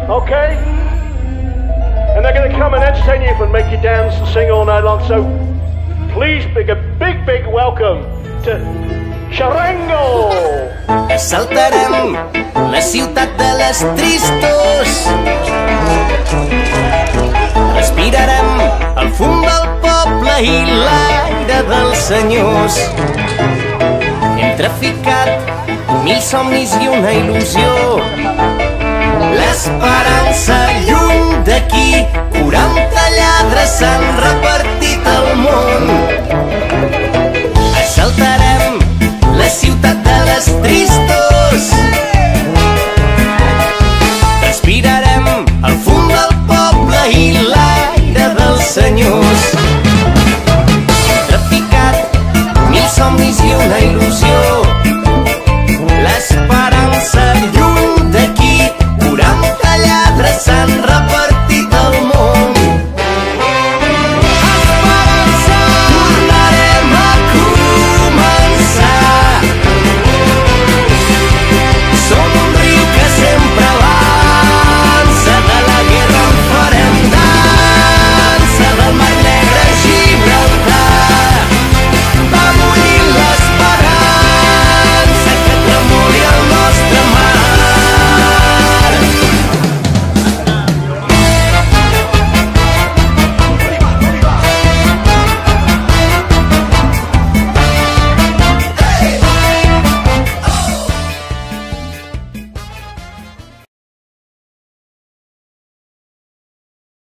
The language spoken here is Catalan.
okay? And they're going to come and entertain you and make you dance and sing all night long. So please, big welcome to Charango! Assaltarem la ciutat de les tristos. Respirarem el fum del poble i l'aire dels senyors. Hem traficat 1000 somnis i una il·lusió. L'esperança lluny d'aquí, 40 lladres s'han repartit al món.